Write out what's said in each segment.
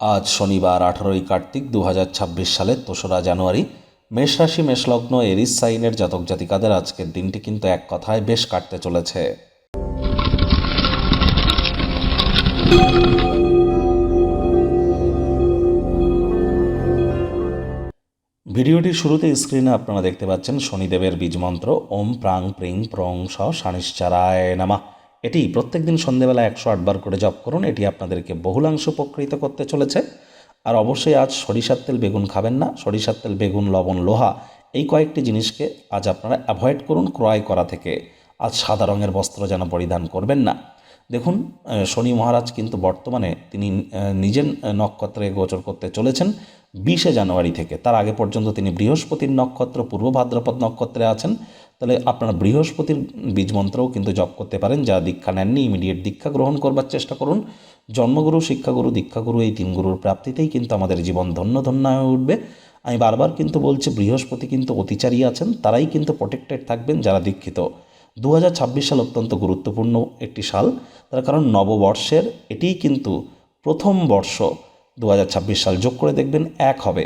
আজ শনিবার 18ই কার্তিক 2026 সালের 3রা জানুয়ারি। মেষ রাশি মেষলগ্ন এরিস সাইনের জাতক জাতিকাদের আজকের দিনটি কিন্তু এক কথায় বেশ কাটতে চলেছে। ভিডিওটির শুরুতে স্ক্রিনে আপনারা দেখতে পাচ্ছেন শনিদেবের বীজমন্ত্র ওম প্রাং প্রিং প্রং স শানিশ্চারায় নামা। এটি প্রত্যেকদিন সন্ধেবেলা 108 বার করে জপ করুন। এটি আপনাদেরকে বহুলাংশ উপকৃত করতে চলেছে। আর অবশ্যই আজ সরিষার তেল বেগুন খাবেন না। সরিষার তেল বেগুন লবণ লোহা এই কয়েকটি জিনিসকে আজ আপনারা অ্যাভয়েড করুন ক্রয় করা থেকে। আজ সাদা রঙের বস্ত্র যেন পরিধান করবেন না। দেখুন, শনি মহারাজ কিন্তু বর্তমানে তিনি নিজের নক্ষত্রে গোচর করতে চলেছেন 20শে জানুয়ারি থেকে। তার আগে পর্যন্ত তিনি বৃহস্পতির নক্ষত্র পূর্ব ভাদ্রপদ নক্ষত্রে আছেন। তাহলে আপনারা বৃহস্পতির বীজমন্ত্রও কিন্তু জপ করতে পারেন। যা দীক্ষা নেননি ইমিডিয়েট দীক্ষা গ্রহণ করবার চেষ্টা করুন। জন্মগুরু, শিক্ষাগুরু, দীক্ষাগুরু এই 3 গুরুর প্রাপ্তিতেই কিন্তু আমাদের জীবন ধন্য ধন্য হয়ে উঠবে। আমি বারবার কিন্তু বলছি, বৃহস্পতি কিন্তু অতিচারী আছেন, তারাই কিন্তু প্রোটেক্টেড থাকবেন যারা দীক্ষিত। 2026 সাল অত্যন্ত গুরুত্বপূর্ণ একটি সাল, তার কারণ নববর্ষের এটিই কিন্তু প্রথম বর্ষ। 2026 সাল যোগ করে দেখবেন 1 হবে।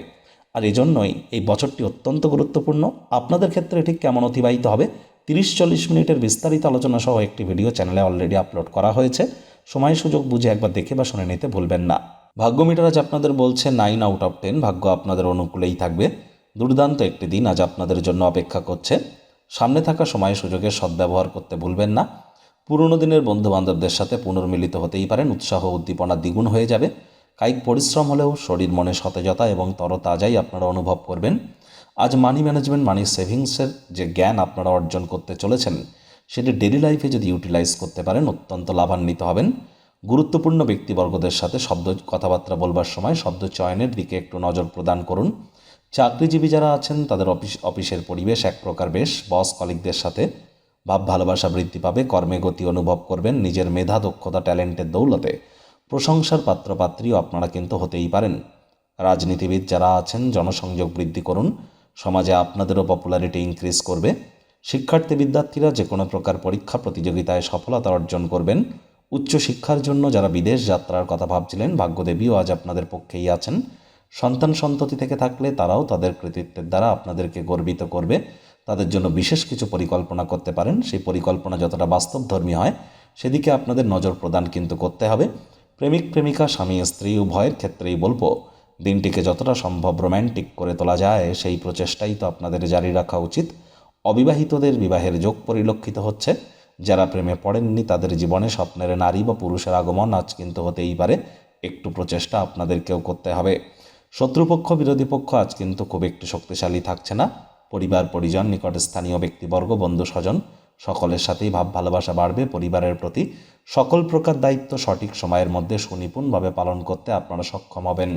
আর এজন্যই এই বছরটি অত্যন্ত গুরুত্বপূর্ণ। আপনাদের ক্ষেত্রে ঠিক কেমন অতিবাহিত হবে 30-40 মিনিটের বিস্তারিত আলোচনা সহ একটি ভিডিও চ্যানেলে অলরেডি আপলোড করা হয়েছে। সময় সুযোগ বুঝে একবার দেখে বা শুনে নিতে ভুলবেন না। ভাগ্য মিটার আজ আপনাদের বলছে 9 আউট অফ 10। ভাগ্য আপনাদের অনুকূলেই থাকবে। দুর্দান্ত একটি দিন আজ আপনাদের জন্য অপেক্ষা করছে। সামনে থাকা সময় সুযোগের সদ্ব্যবহার করতে ভুলবেন না। পুরনো দিনের বন্ধুবান্ধবদের সাথে পুনর্মিলিত হতেই পারেন। উৎসাহ উদ্দীপনা দ্বিগুণ হয়ে যাবে। কায়িক পরিশ্রম হলেও শরীর মনে সতেজতা এবং তরতাজাই আপনারা অনুভব করবেন। আজ মানি ম্যানেজমেন্ট, মানি সেভিংসের যে জ্ঞান আপনারা অর্জন করতে চলেছেন সেটি ডেলি লাইফে যদি ইউটিলাইজ করতে পারেন অত্যন্ত লাভান্বিত হবেন। গুরুত্বপূর্ণ ব্যক্তিবর্গদের সাথে শব্দ কথাবার্তা বলবার সময় শব্দ চয়নের দিকে একটু নজর প্রদান করুন। চাকরিজীবী যারা আছেন তাদের অফিসের পরিবেশ এক প্রকার বেশ। বস কলিগদের সাথে ভাব ভালোবাসা বৃদ্ধি পাবে। কর্মে গতি অনুভব করবেন। নিজের মেধা, দক্ষতা, ট্যালেন্টের দৌলতে প্রশংসার পাত্রপাত্রীও আপনারা কিন্তু হতেই পারেন। রাজনীতিবিদ যারা আছেন জনসংযোগ বৃদ্ধি করুন। সমাজে আপনাদেরও পপুলারিটি ইনক্রিজ করবে। শিক্ষার্থী বিদ্যার্থীরা যে কোনো প্রকার পরীক্ষা প্রতিযোগিতায় সফলতা অর্জন করবেন। উচ্চশিক্ষার জন্য যারা বিদেশ যাত্রার কথা ভাবছিলেন ভাগ্যদেবীও আজ আপনাদের পক্ষেই আছেন। সন্তান সন্ততি থেকে থাকলে তারাও তাদের কৃতিত্বের দ্বারা আপনাদেরকে গর্বিত করবে। তাদের জন্য বিশেষ কিছু পরিকল্পনা করতে পারেন। সেই পরিকল্পনা যতটা বাস্তবধর্মী হয় সেদিকে আপনাদের নজর প্রদান কিন্তু করতে হবে। প্রেমিক প্রেমিকা, স্বামী স্ত্রী উভয়ের ক্ষেত্রেই বলবো দিনটিকে যতটা সম্ভব রোম্যান্টিক করে তোলা যায় সেই প্রচেষ্টাই তো আপনাদের জারি রাখা উচিত। অবিবাহিতদের বিবাহের যোগ পরিলক্ষিত হচ্ছে। যারা প্রেমে পড়েননি তাদের জীবনে স্বপ্নের নারী বা পুরুষের আগমন আজ কিন্তু হতেই পারে। একটু প্রচেষ্টা আপনাদেরকেও করতে হবে। শত্রুপক্ষ, বিরোধী পক্ষ আজ কিন্তু খুব একটু শক্তিশালী থাকছে না। পরিবার পরিজন, নিকট স্থানীয় ব্যক্তিবর্গ, বন্ধু স্বজন সকলের সাথেই ভাব ভালোবাসা বাড়বে। পরিবারের প্রতি সকল প্রকার দায়িত্ব সঠিক সময়ের মধ্যে সুনিপুণভাবে পালন করতে আপনারা সক্ষম হবেন।